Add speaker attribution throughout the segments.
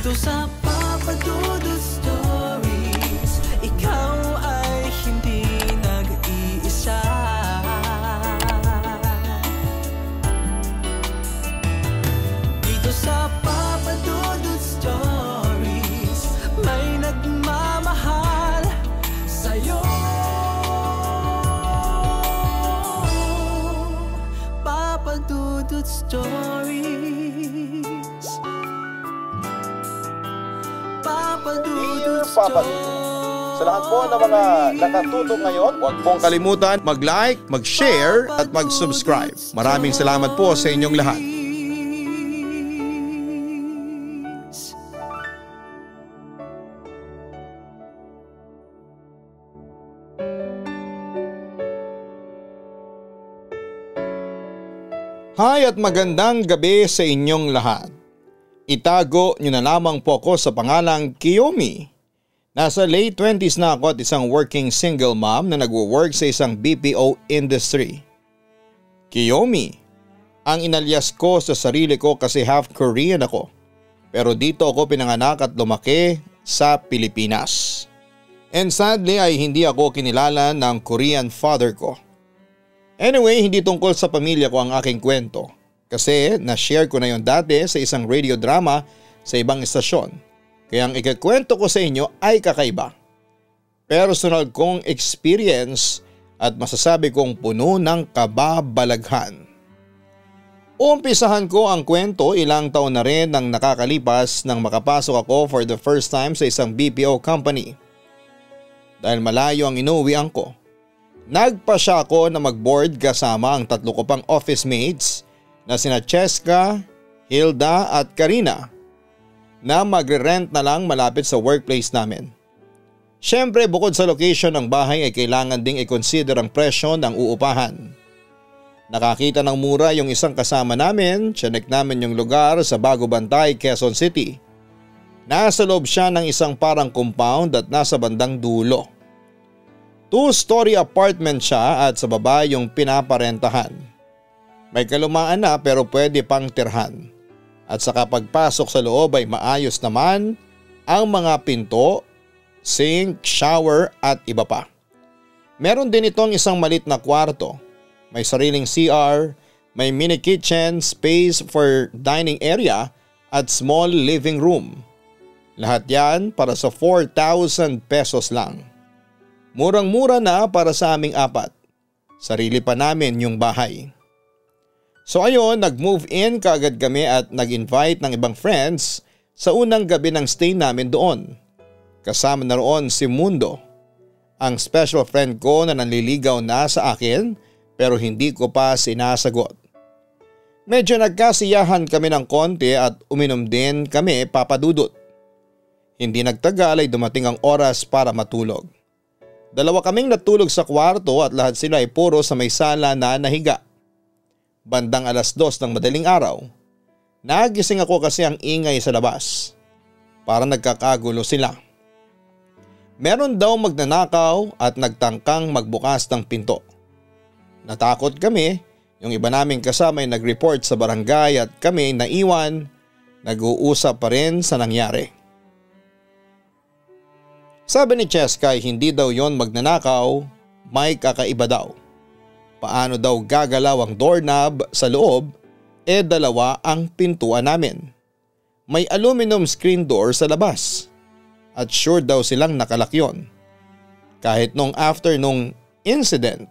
Speaker 1: Dito sa Papa Dudut Stories, ikaw ay hindi nag-iisa. Dito sa Papa Dudut Stories, may nagmamahal sa'yo. Papa Dudut Stories.
Speaker 2: Dear Papa Dudut, sa lahat po ng mga nakatutok ngayon, huwag pong kalimutan mag-like, mag-share at mag-subscribe. Maraming salamat po sa inyong lahat. Hi at magandang gabi sa inyong lahat. Itago nyo na lamang po ako sa pangalang Kiyomi. Nasa late 20s na ako at isang working single mom na nagwo-work sa isang BPO industry. Kiyomi, ang inalyas ko sa sarili ko kasi half Korean ako. Pero dito ako pinanganak at lumaki sa Pilipinas. And sadly ay hindi ako kinilala ng Korean father ko. Anyway, hindi tungkol sa pamilya ko ang aking kwento. Kasi na-share ko na yon dati sa isang radio drama sa ibang istasyon. Kaya ang ikakwento ko sa inyo ay kakaiba. Personal kong experience at masasabi kong puno ng kababalaghan. Umpisahan ko ang kwento ilang taon na rin nang nakakalipas nang makapasok ako for the first time sa isang BPO company. Dahil malayo ang inuwian ko, nagpasya ako na mag-board kasama ang tatlo ko pang office mates na sina Cheska, Hilda at Karina na magre-rent na lang malapit sa workplace namin. Siyempre bukod sa location ng bahay ay kailangan ding i-consider ang presyo ng uupahan. Nakakita ng mura yung isang kasama namin, chinek namin yung lugar sa Bago Bantay, Quezon City. Nasa loob siya ng isang parang compound at nasa bandang dulo. 2-story apartment siya at sa baba yung pinaparentahan. May kalumaan na pero pwede pang tirhan. At sa pagpasok sa loob ay maayos naman ang mga pinto, sink, shower at iba pa. Meron din itong isang malit na kwarto. May sariling CR, may mini kitchen, space for dining area at small living room. Lahat yan para sa 4,000 pesos lang. Murang-mura na para sa aming apat. Sarili pa namin yung bahay. So ayun, nag-move in kaagad kami at nag-invite ng ibang friends sa unang gabi ng stay namin doon. Kasama na roon si Mundo, ang special friend ko na nanliligaw na sa akin pero hindi ko pa sinasagot. Medyo nagkasiyahan kami ng konti at uminom din kami, Papa Dudut. Hindi nagtagal ay dumating ang oras para matulog. Dalawa kaming natulog sa kwarto at lahat sila ay puro sa may sala na nahiga. Bandang 2:00 ng madaling araw, nagising ako kasi ang ingay sa labas. Para nagkakagulo sila. Meron daw magnanakaw at nagtangkang magbukas ng pinto. Natakot kami, yung iba naming kasama ay nag-report sa barangay at kami naiwan, nag-uusap pa rin sa nangyari. Sabi ni Cheska ay hindi daw yon magnanakaw, may kakaiba daw. Paano daw gagalaw ang doorknob sa loob, dalawa ang pintuan namin. May aluminum screen door sa labas at sure daw silang nakalak yun. Kahit nung after nung incident.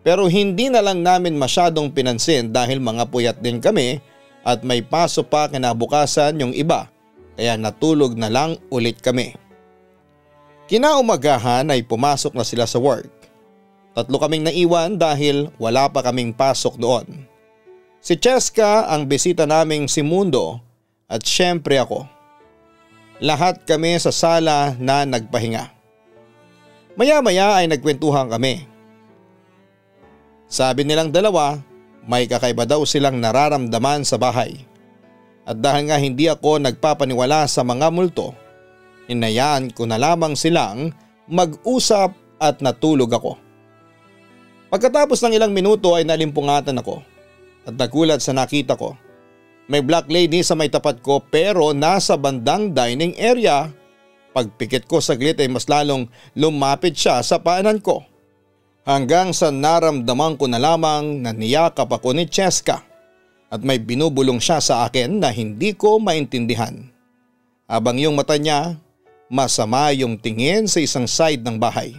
Speaker 2: Pero hindi na lang namin masyadong pinansin dahil mga puyat din kami at may paso pa kinabukasan yung iba kaya natulog na lang ulit kami. Kinaumagahan ay pumasok na sila sa work. 3 kaming naiwan dahil wala pa kaming pasok doon. Si Cheska, ang bisita naming si Mundo at syempre ako. Lahat kami sa sala na nagpahinga. Maya-maya ay nagkwentuhan kami. Sabi nilang dalawa, may kakaiba daw silang nararamdaman sa bahay. At dahil nga hindi ako nagpapaniwala sa mga multo, hinayaan ko na lamang silang mag-usap at natulog ako. Pagkatapos ng ilang minuto ay nalimpungatan ako at nagulat sa nakita ko. May black lady sa may tapat ko pero nasa bandang dining area. Pagpikit ko saglit ay mas lalong lumapit siya sa paanan ko. Hanggang sa naramdaman ko na lamang na niyakap ako ni Cheska at may binubulong siya sa akin na hindi ko maintindihan. Habang yung mata niya, masama yung tingin sa isang side ng bahay.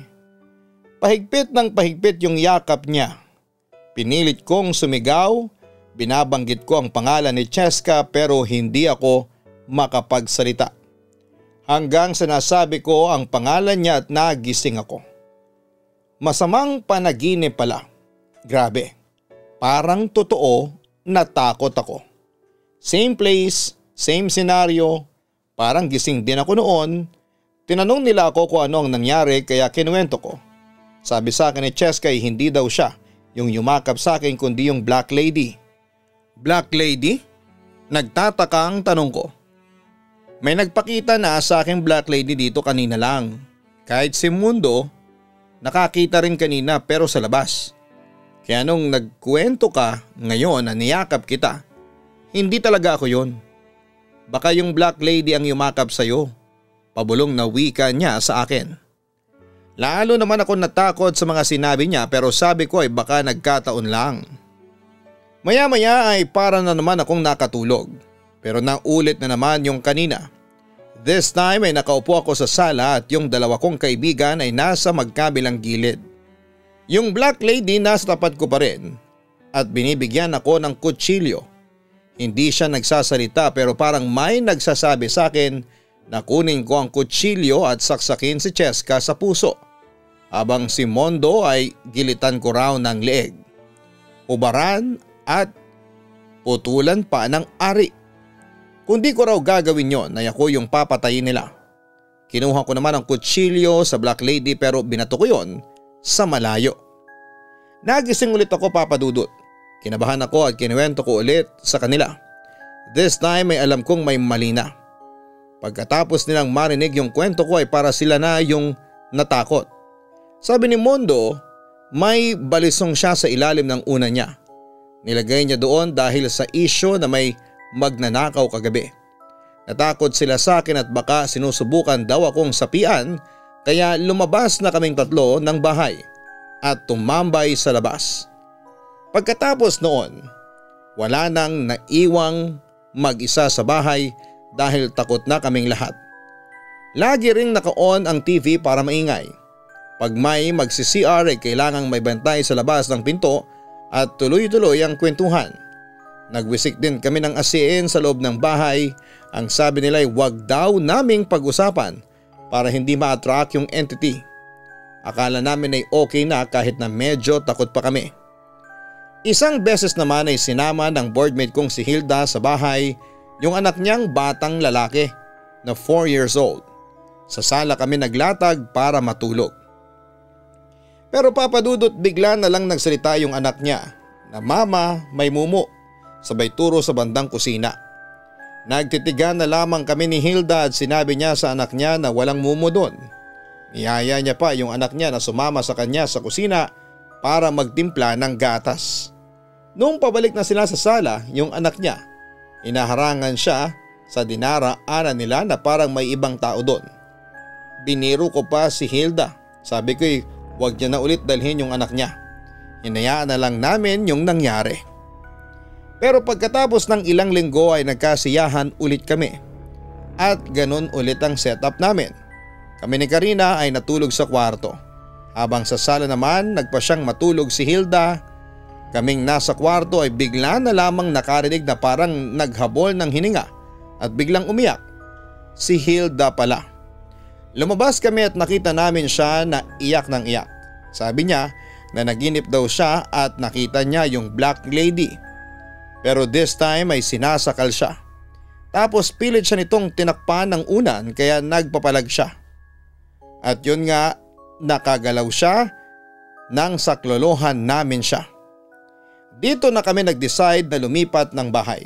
Speaker 2: Pahigpit ng pahigpit yung yakap niya. Pinilit kong sumigaw, binabanggit ko ang pangalan ni Cheska pero hindi ako makapagsalita. Hanggang sa nasabi ko ang pangalan niya at nagising ako. Masamang panaginip pala. Grabe, parang totoo natakot ako. Same place, same scenario, parang gising din ako noon. Tinanong nila ako kung ano ang nangyari kaya kinuwento ko. Sabi sa akin ni Cheska ay hindi daw siya yung yumakap sa akin kundi yung black lady. Black lady? Nagtataka ang tanong ko. May nagpakita na sa akin black lady dito kanina lang. Kahit si Mundo, nakakita rin kanina pero sa labas. Kaya nung nagkwento ka ngayon na niyakap kita, hindi talaga ako yun. Baka yung black lady ang yumakap sa'yo. Pabulong na wika niya sa akin. Lalo naman ako natakot sa mga sinabi niya pero sabi ko ay baka nagkataon lang. Maya-maya ay para na naman akong nakatulog. Pero naulit na naman yung kanina. This time ay nakaupo ako sa sala at yung dalawa kong kaibigan ay nasa magkabilang gilid. Yung black lady nasa tapat ko pa rin at binibigyan ako ng kutsilyo. Hindi siya nagsasalita pero parang may nagsasabi sa akin na kunin ko ang kutsilyo at saksakin si Cheska sa puso. Habang si Mondo ay gilitan ko raw ng leeg. Ubaran at putulan pa ng ari. Kung di ko raw gagawin yon ay ako yung papatayin nila. Kinuha ko naman ang kutsilyo sa black lady pero binato ko yon sa malayo. Nagising ulit ako, Papa Dudut. Kinabahan ako at kinuwento ko ulit sa kanila. This time ay alam kong may mali na. Pagkatapos nilang marinig yung kwento ko ay para sila na yung natakot. Sabi ni Mondo, may balisong siya sa ilalim ng una niya. Nilagay niya doon dahil sa isyo na may magnanakaw kagabi. Natakot sila sa akin at baka sinusubukan daw akong sapian kaya lumabas na kaming tatlo ng bahay at tumambay sa labas. Pagkatapos noon, wala nang naiwang mag-isa sa bahay dahil takot na kaming lahat. Lagi ring naka-on ang TV para maingay. Pag may magsi-CR ay kailangang may bantay sa labas ng pinto at tuloy-tuloy ang kwentuhan. Nagwisik din kami ng asin sa loob ng bahay. Ang sabi nila ay wag daw naming pag-usapan para hindi ma-attract yung entity. Akala namin ay okay na kahit na medyo takot pa kami. Isang beses naman ay sinama ng boardmate kong si Hilda sa bahay yung anak niyang batang lalaki na 4 years old. Sa sala kami naglatag para matulog. Pero Papa Dudut, bigla na lang nagsalita yung anak niya na mama may mumu. Sabay turo sa bandang kusina. Nagtitigan na lamang kami ni Hilda at sinabi niya sa anak niya na walang mumu doon. Niyaya niya pa yung anak niya na sumama sa kanya sa kusina para magtimpla ng gatas. Noong pabalik na sila sa sala, yung anak niya, inaharangan siya sa dinaraanan nila na parang may ibang tao doon. Biniro ko pa si Hilda. Sabi ko huwag niya na ulit dalhin yung anak niya. Hinayaan na lang namin yung nangyari. Pero pagkatapos ng ilang linggo ay nagkasiyahan ulit kami. At ganun ulit ang setup namin. Kami ni Karina ay natulog sa kwarto. Habang sa sala naman nagpa siyang matulog si Hilda. Kaming nasa kwarto ay bigla na lamang nakarinig na parang naghabol ng hininga at biglang umiyak. Si Hilda pala. Lumabas kami at nakita namin siya na iyak ng iyak. Sabi niya na naginip daw siya at nakita niya yung black lady. Pero this time ay sinasakal siya. Tapos pilit siya nitong tinakpan ng unan kaya nagpapalag siya. At yun nga, nakagalaw siya nang saklolohan namin siya. Dito na kami nag-decide na lumipat ng bahay.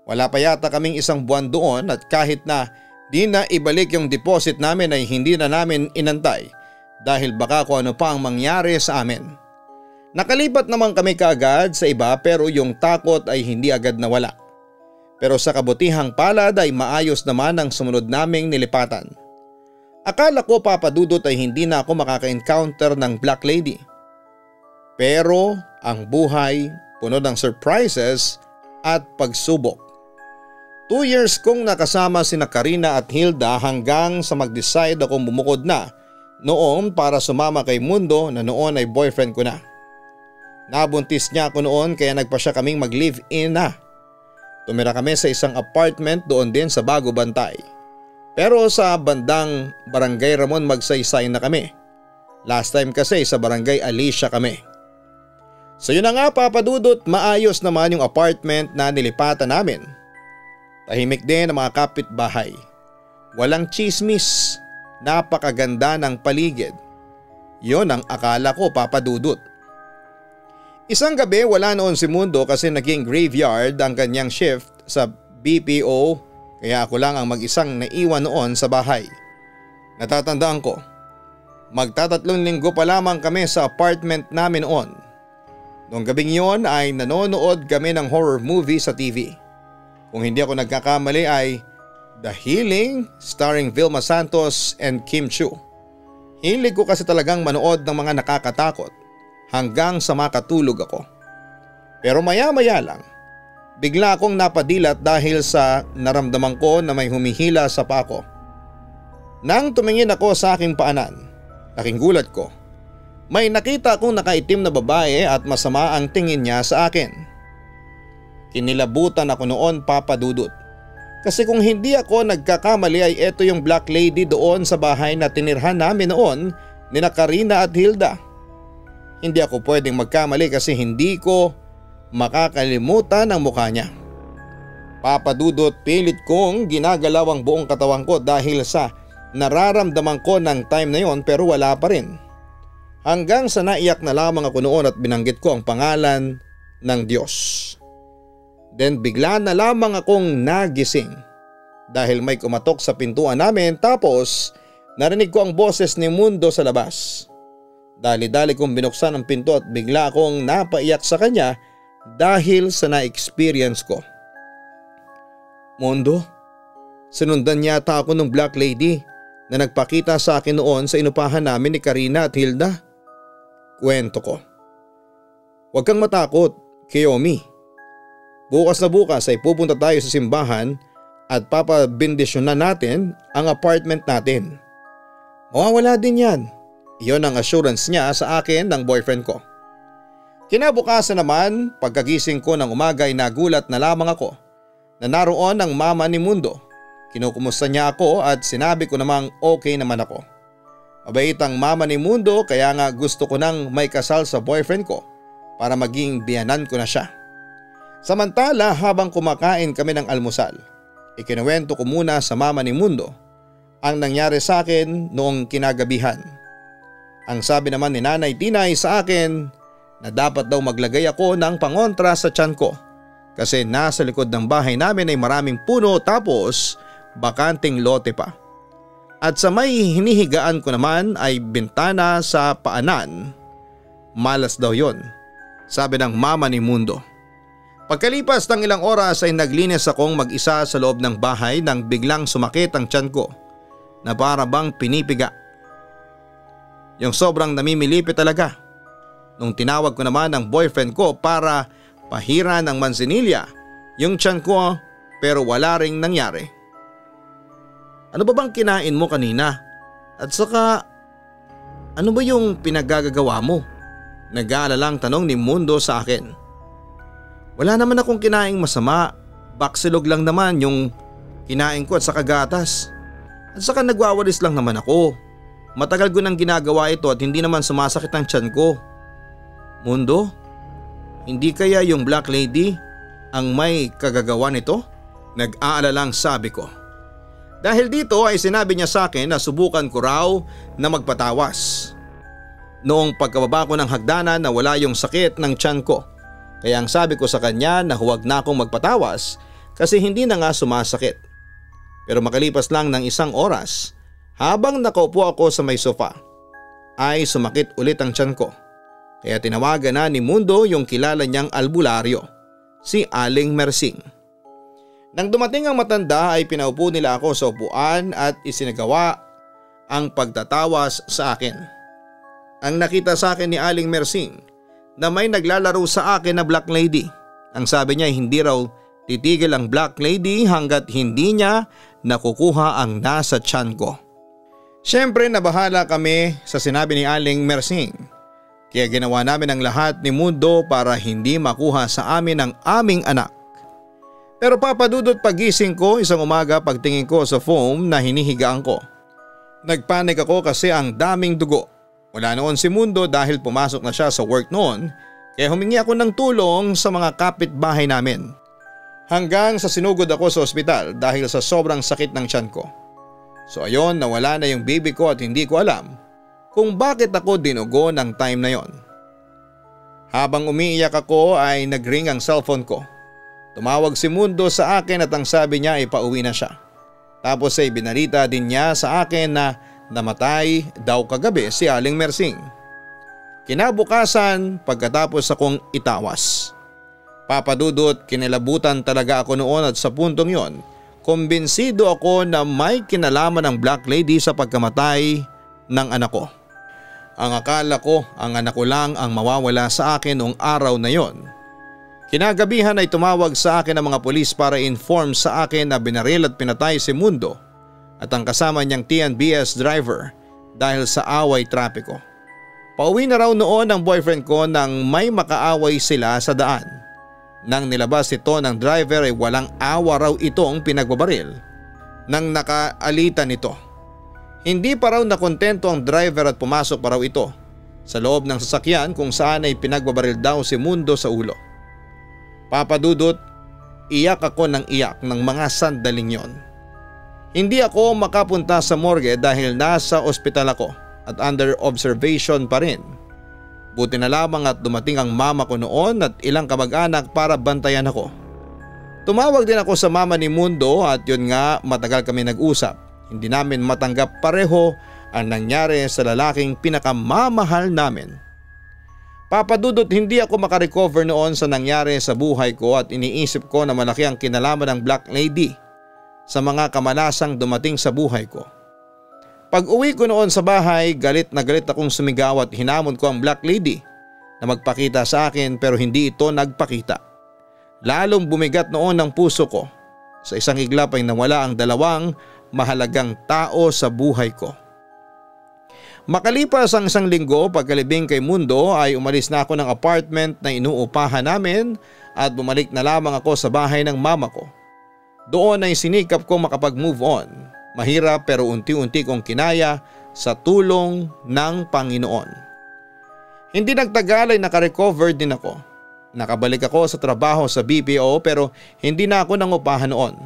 Speaker 2: Wala pa yata kaming 1 buwan doon at kahit na di na ibalik yung deposit namin ay hindi na namin inantay dahil baka kung ano pa ang mangyari sa amin. Nakalipat naman kami kaagad sa iba pero yung takot ay hindi agad nawala. pero sa kabutihang palad ay maayos naman ang sumunod naming nilipatan. Akala ko papadudot ay hindi na ako makaka-encounter ng Black Lady. Pero ang buhay puno ng surprises at pagsubok. 2 years kong nakasama sina Karina at Hilda hanggang sa mag-decide akong bumukod na noon para sumama kay Mundo na noon ay boyfriend ko na. Nabuntis niya ako noon kaya nagpa siya kaming mag-live-in na. Tumira kami sa isang apartment doon din sa Bago Bantay. Pero sa bandang Barangay Ramon Magsaysay na kami. Last time kasi sa Barangay Alicia kami. So yun na nga papadudot, maayos naman yung apartment na nilipatan namin. Tahimik din ang mga kapitbahay. Walang chismis, napakaganda ng paligid. Yun ang akala ko papadudot. Isang gabi wala noon si Mundo kasi naging graveyard ang kanyang shift sa BPO. Kaya ako lang ang mag-isang naiwan noon sa bahay. Natatandaan ko, magtatatlong linggo pa lamang kami sa apartment namin noon. Noong gabing yon ay nanonood kami ng horror movie sa TV. Kung hindi ako nagkakamali ay The Healing starring Vilma Santos and Kim Chiu. Hilig ko kasi talagang manood ng mga nakakatakot hanggang sa makatulog ako. Pero maya-maya lang, bigla akong napadilat dahil sa naramdaman ko na may humihila sa pako. Nang tumingin ako sa aking paanan, laking gulat ko. May nakita akong nakaitim na babae at masama ang tingin niya sa akin. Kinilabutan ako noon papadudot. Kasi kung hindi ako nagkakamali ay eto yung Black Lady doon sa bahay na tinirhan namin noon ni Karina at Hilda. Hindi ako pwedeng magkamali kasi hindi ko makakalimutan ang mukha niya. Papadudot, pilit kong ginagalaw ang buong katawan ko dahil sa nararamdaman ko ng time na yon pero wala pa rin. Hanggang sa naiyak na lamang ako noon at binanggit ko ang pangalan ng Diyos. Then bigla na lamang akong nagising dahil may kumatok sa pintuan namin tapos narinig ko ang boses ni Mundo sa labas. Dali-dali kong binuksan ang pinto at bigla akong napaiyak sa kanya dahil sa na-experience ko. Mundo, sinundan yata ako ng Black Lady na nagpakita sa akin noon sa inupahan namin ni Karina at Hilda. Kwento ko. Huwag kang matakot, Kiyomi. Bukas na bukas ay pupunta tayo sa simbahan at papabindisyonan natin ang apartment natin. Mawawala din yan. Iyon ang assurance niya sa akin ng boyfriend ko. Kinabukasan naman, pagkagising ko ng umaga ay nagulat na lamang ako na naroon ang mama ni Mundo. Kinukumusta niya ako at sinabi ko namang okay naman ako. Mabait ang mama ni Mundo kaya nga gusto ko nang may kasal sa boyfriend ko para maging biyanan ko na siya. Samantala habang kumakain kami ng almusal, ikinuwento ko muna sa mama ni Mundo ang nangyari sa akin noong kinagabihan. Ang sabi naman ni Nanay Tinay sa akin na dapat daw maglagay ako ng pangontra sa tiyan ko kasi nasa likod ng bahay namin ay maraming puno tapos bakanting lote pa. At sa may hinihigaan ko naman ay bintana sa paanan. Malas daw yon, sabi ng mama ni Mundo. Pagkalipas ng ilang oras ay naglinis akong mag-isa sa loob ng bahay nang biglang sumakit ang tiyan ko na para bang pinipiga. Yung sobrang namimilipit talaga. Nung tinawag ko naman ang boyfriend ko para pahiran ng mansinilya yung tiyan ko pero wala ring nangyari. Ano ba bang kinain mo kanina? At saka ano ba yung pinagagagawa mo? Nag-aalalang tanong ni Mundo sa akin. Wala naman akong kinaing masama, baksilog lang naman yung kinain ko at saka gatas. At saka nagwawalis lang naman ako. Matagal ko nang ginagawa ito at hindi naman sumasakit ang tiyan ko. Mundo, hindi kaya yung Black Lady ang may kagagawa nito? Nag-aalalang sabi ko. Dahil dito ay sinabi niya sa akin na subukan ko raw na magpatawas. Noong pagkababa ko ng hagdanan na wala yung sakit ng tiyan ko. Kaya ang sabi ko sa kanya na huwag na akong magpatawas kasi hindi na nga sumasakit. Pero makalipas lang ng 1 oras, habang nakaupo ako sa may sofa, ay sumakit ulit ang tiyan ko. Kaya tinawagan na ni Mundo yung kilala niyang albularyo, si Aling Mersing. Nang dumating ang matanda ay pinaupo nila ako sa upuan at isinagawa ang pagtatawas sa akin. Ang nakita sa akin ni Aling Mersing na may naglalaro sa akin na black lady. Ang sabi niya hindi raw titigil ang black lady hanggat hindi niya nakukuha ang nasa tiyan ko. Siyempre nabahala kami sa sinabi ni Aling Mersing. Kaya ginawa namin ang lahat ni Mundo para hindi makuha sa amin ang aming anak. Pero papadudot pagising ko isang umaga pagtingin ko sa foam na hinihigaan ko. Nagpanik ako kasi ang daming dugo. Wala noon si Mundo dahil pumasok na siya sa work noon kaya humingi ako ng tulong sa mga kapitbahay namin. Hanggang sa sinugod ako sa ospital dahil sa sobrang sakit ng tiyan ko. So ayon nawala na yung baby ko at hindi ko alam kung bakit ako dinugo ng time na yon. Habang umiiyak ako ay nagring ang cellphone ko. Tumawag si Mundo sa akin at ang sabi niya ay pauwi na siya. Tapos ay binalita din niya sa akin na namatay daw kagabi si Aling Mersing. Kinabukasan pagkatapos akong itawas. Papadudot kinilabutan talaga ako noon at sa puntong yon, kumbinsido ako na may kinalaman ng black lady sa pagkamatay ng anak ko. Ang akala ko ang anak ko lang ang mawawala sa akin noong araw na yon. Kinagabihan ay tumawag sa akin ang mga pulis para inform sa akin na binaril at pinatay si Mundo at ang kasama niyang TNBS driver dahil sa away trapiko. Pauwi na raw noon ang boyfriend ko nang may makaaway sila sa daan. Nang nilabas ito ng driver ay walang awa raw itong pinagbabaril nang nakaalitan nito. Hindi pa raw nakontento ang driver at pumasok pa raw ito sa loob ng sasakyan kung saan ay pinagbabaril daw si Mundo sa ulo. Papadudot, iyak ako ng iyak ng mga sandaling yon. Hindi ako makapunta sa morgue dahil nasa ospital ako at under observation pa rin. Buti na lamang at dumating ang mama ko noon at ilang kamag-anak para bantayan ako. Tumawag din ako sa mama ni Mundo at yun nga matagal kami nag-usap. Hindi namin matanggap pareho ang nangyari sa lalaking pinakamamahal namin. Papadudot hindi ako makarecover noon sa nangyari sa buhay ko at iniisip ko na malaki ang kinalaman ng black lady sa mga kamalasang dumating sa buhay ko. Pag uwi ko noon sa bahay, galit na galit akong sumigaw at hinamon ko ang black lady na magpakita sa akin pero hindi ito nagpakita. Lalong bumigat noon ang puso ko. Sa isang iglap ay nawala ang dalawang mahalagang tao sa buhay ko. Makalipas ang isang linggo pagkalibing kay Mundo ay umalis na ako ng apartment na inuupahan namin at bumalik na lamang ako sa bahay ng mama ko. Doon ay sinikap ko makapag-move on. Mahirap pero unti-unti kong kinaya sa tulong ng Panginoon. Hindi nagtagal ay nakarecover din ako. Nakabalik ako sa trabaho sa BPO pero hindi na ako nangupahan noon.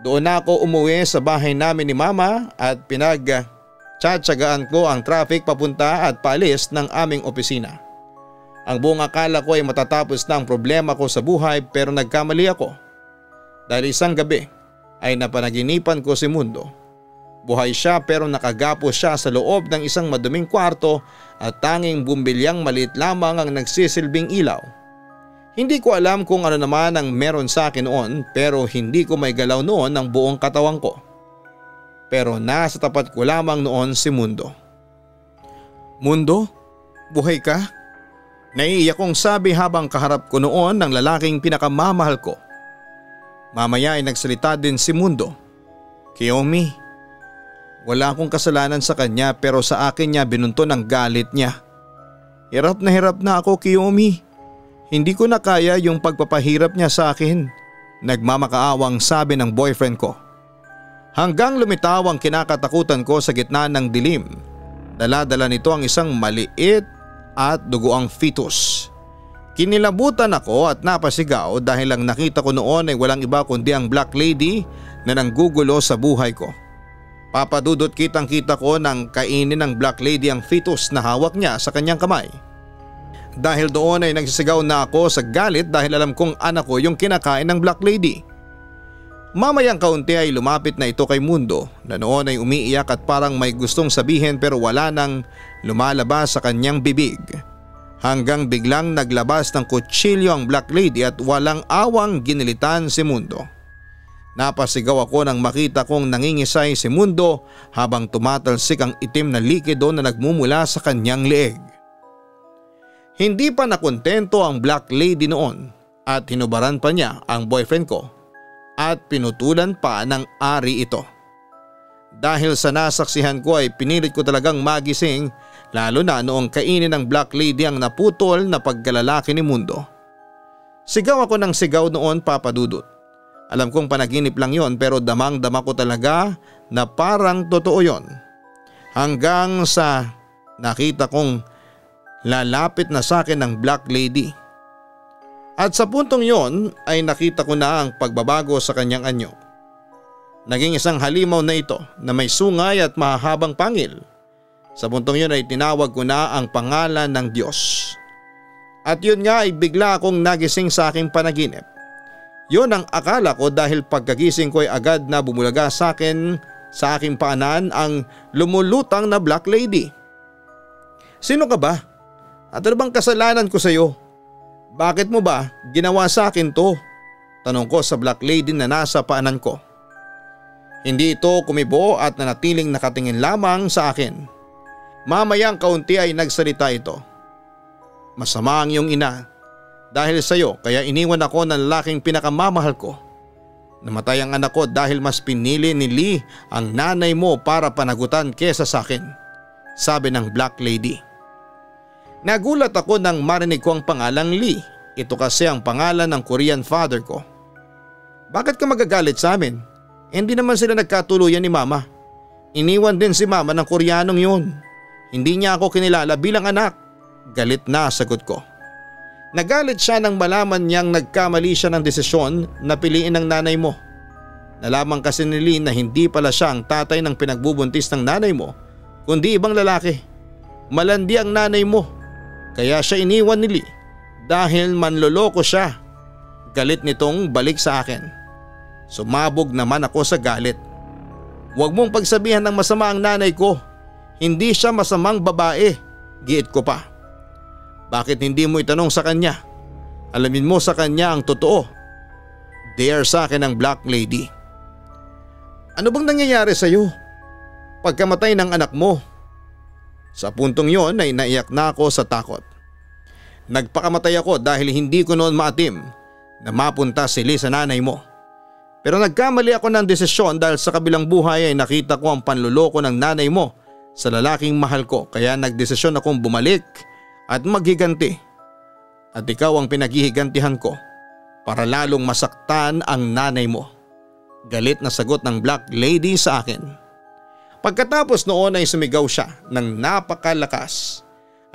Speaker 2: Doon na ako umuwi sa bahay namin ni mama at pinagtsatsagaan ko ang traffic papunta at paalis ng aming opisina. Ang buong akala ko ay matatapos na ang problema ko sa buhay pero nagkamali ako. Dahil isang gabi ay napanaginipan ko si Mundo. Buhay siya pero nakagapos siya sa loob ng isang maduming kwarto at tanging bumbilyang maliit lamang ang nagsisilbing ilaw. Hindi ko alam kung ano naman ang meron sa akin noon pero hindi ko may galaw noon ang buong katawan ko. Pero nasa tapat ko lamang noon si Mundo. Mundo, buhay ka? Naiiyak kong sabi habang kaharap ko noon ng lalaking pinakamamahal ko. Mamaya ay nagsalita din si Mundo. Kiyomi, wala akong kasalanan sa kanya pero sa akin niya binunto ng galit niya. Hirap na ako, Kiyomi. Hindi ko na kaya yung pagpapahirap niya sa akin. Nagmamakaawang sabi ng boyfriend ko. Hanggang lumitaw ang kinakatakutan ko sa gitna ng dilim. Dala-dala nito ang isang maliit at dugoang fetus. Kinilabutan ako at napasigaw dahil ang nakita ko noon ay walang iba kundi ang black lady na nanggugulo sa buhay ko. Papadudot kitang-kita ko nang kainin ng black lady ang fetus na hawak niya sa kanyang kamay. Dahil doon ay nagsisigaw na ako sa galit dahil alam kong anak ko yung kinakain ng black lady. Mamayang kaunti ay lumapit na ito kay Mundo na noon ay umiiyak at parang may gustong sabihin pero wala nang lumalabas sa kanyang bibig. hanggang biglang naglabas ng kutsilyo ang Black Lady at walang awang ginilitan si Mundo. Napasigaw ako nang makita kong nangingisay si Mundo habang tumatalsik ang itim na likido na nagmumula sa kanyang leeg. Hindi pa nakontento ang Black Lady noon at hinubaran pa niya ang boyfriend ko at pinutulan pa ng ari ito. Dahil sa nasaksihan ko ay pinilit ko talagang magising, lalo na noong kainin ng Black Lady ang naputol na pagkalalaki ni Mundo. Sigaw ako ng sigaw noon, Papa Dudut. Alam kong panaginip lang yon pero damang-dama ko talaga na parang totoo yon. Hanggang sa nakita kong lalapit na sa akin ng Black Lady. At sa puntong yon ay nakita ko na ang pagbabago sa kanyang anyo. Naging isang halimaw na ito na may sungay at mahahabang pangil. Sa puntong yon ay tinawag ko na ang pangalan ng Diyos. At yun nga ay bigla akong nagising sa aking panaginip. Yun ang akala ko dahil pagkagising ko ay agad na bumulaga sa akin sa aking paanan ang lumulutang na Black Lady. Sino ka ba? At ano bang kasalanan ko sa iyo? Bakit mo ba ginawa sa akin to? Tanong ko sa Black Lady na nasa paanan ko. Hindi ito kumibo at nanatiling nakatingin lamang sa akin. Mamayang kaunti ay nagsalita ito. Masama ang iyong ina. Dahil sa iyo kaya iniwan ako ng lalaking pinakamamahal ko. Namatay ang anak ko dahil mas pinili ni Lee ang nanay mo para panagutan kesa sa akin. Sabi ng Black Lady. Nagulat ako nang marinig ko ang pangalang Lee. Ito kasi ang pangalan ng Korean father ko. Bakit ka magagalit sa amin? Hindi naman sila nagkatuluyan ni Mama. Iniwan din si Mama ng Koreanong yun. Hindi niya ako kinilala bilang anak. Galit na sagot ko. Nagalit siya nang malaman niyang nagkamali siya ng desisyon na piliin ng nanay mo. Nalaman kasi ni Lee na hindi pala siya ang tatay ng pinagbubuntis ng nanay mo, kundi ibang lalaki. Malandi ang nanay mo, kaya siya iniwan ni Lee dahil manloloko siya. Galit nitong balik sa akin. Sumabog naman ako sa galit. Huwag mong pagsabihan ng masama ang nanay ko. Hindi siya masamang babae, giit ko pa. Bakit hindi mo itanong sa kanya? Alamin mo sa kanya ang totoo. Dare sa akin ang Black Lady. Ano bang nangyayari sa iyo? Pagkamatay ng anak mo. Sa puntong yon ay naiyak na ako sa takot. Nagpakamatay ako dahil hindi ko noon maatim na mapunta si Lee sa nanay mo. Pero nagkamali ako ng desisyon dahil sa kabilang buhay ay nakita ko ang panluloko ng nanay mo sa lalaking mahal ko, kaya nagdesisyon akong bumalik at maghiganti. At ikaw ang pinaghihigantihan ko para lalong masaktan ang nanay mo. Galit na sagot ng Black Lady sa akin. Pagkatapos noon ay sumigaw siya ng napakalakas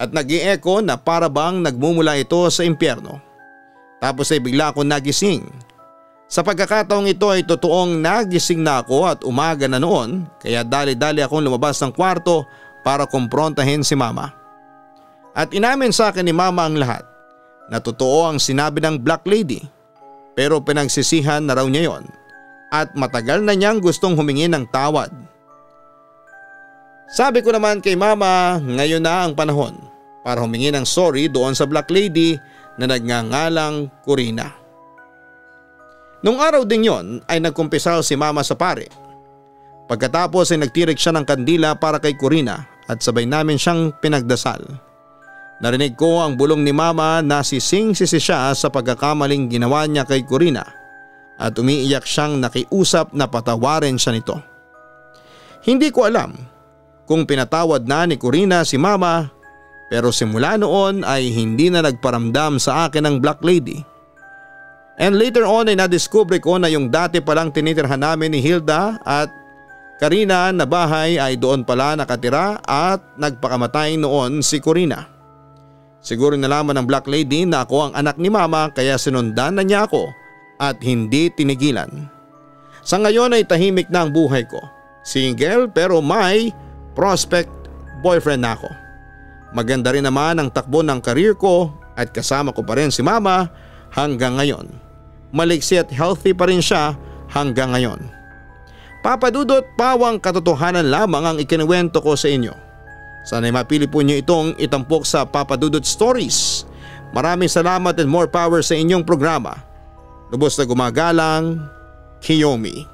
Speaker 2: at nag-i-echo na para bang nagmumula ito sa impyerno. Tapos ay bigla akong nagising. Sa pagkakataong ito ay totoong nagising na ako at umaga na noon, kaya dali-dali akong lumabas ng kwarto para kumprontahin si Mama. At inamin sa akin ni Mama ang lahat na totoo ang sinabi ng Black Lady, pero pinagsisihan na raw niya yon at matagal na niyang gustong humingi ng tawad. Sabi ko naman kay Mama, ngayon na ang panahon para humingi ng sorry doon sa Black Lady na nagngangalang Corina. Nung araw din yon ay nagkumpisal si Mama sa pare. Pagkatapos ay nagtirik siya ng kandila para kay Corina at sabay namin siyang pinagdasal. Narinig ko ang bulong ni Mama na sising-sisi siya sa pagkakamaling ginawa niya kay Corina at umiiyak siyang nakiusap na patawarin siya nito. Hindi ko alam kung pinatawad na ni Corina si Mama, pero simula noon ay hindi na nagparamdam sa akin ang Black Lady. And later on ay nadiskubre ko na yung dati palang tinitirhan namin ni Hilda at Karina na bahay ay doon pala nakatira at nagpakamatay noon si Corina. Siguro nalaman ng Black Lady na ako ang anak ni Mama kaya sinundan na niya ako at hindi tinigilan. Sa ngayon ay tahimik na ang buhay ko. Single pero may prospect boyfriend na ako. Maganda rin naman ang takbo ng career ko at kasama ko pa rin si Mama hanggang ngayon. Maliksi at healthy pa rin siya hanggang ngayon. Papa Dudut, pawang katotohanan lamang ang ikinuwento ko sa inyo. Sana'y mapili po niyo itong itampok sa Papa Dudut Stories. Maraming salamat and more power sa inyong programa. Lubos na gumagalang, Kiyomi.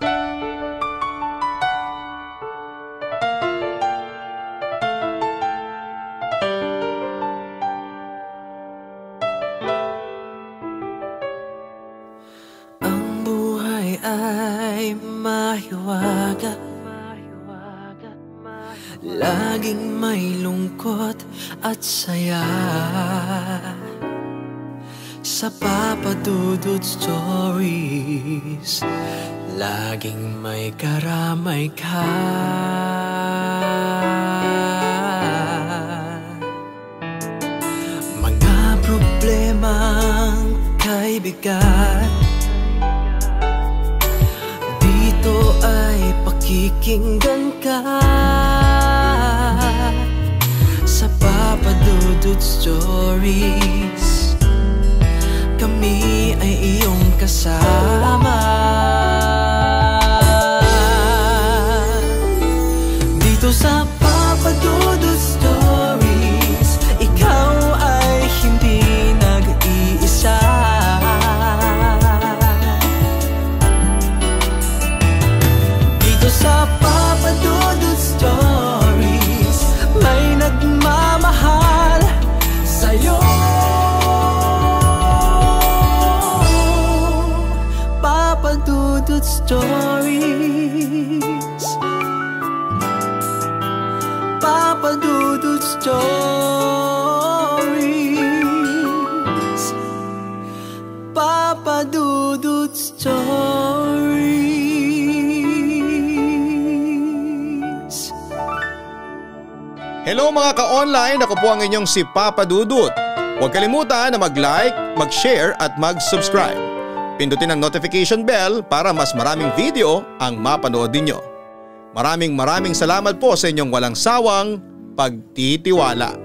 Speaker 1: Laging may lungkot at saya sa Papa Dudut Stories. Laging may karamay ka. Mga problemang kay bigat, dito ay pakikinggan ka. Sa Papa Dudut Stories, kami ay iyong kasama. Dito sa Papa Dudut Stories, ikaw ay hindi nag-iisa. Dito sa Papa Dudut Stories, may nagmamahal sa'yo. Papa Dudut Stories, Papa Dudut Stories, Papa Dudut Stories.
Speaker 2: Hello mga ka-online, ako po ang inyong si Papa Dudut. Huwag kalimutan na mag-like, mag-share at mag-subscribe. Pindutin ang notification bell para mas maraming video ang mapanood ninyo. Maraming salamat po sa inyong walang sawang pagtitiwala.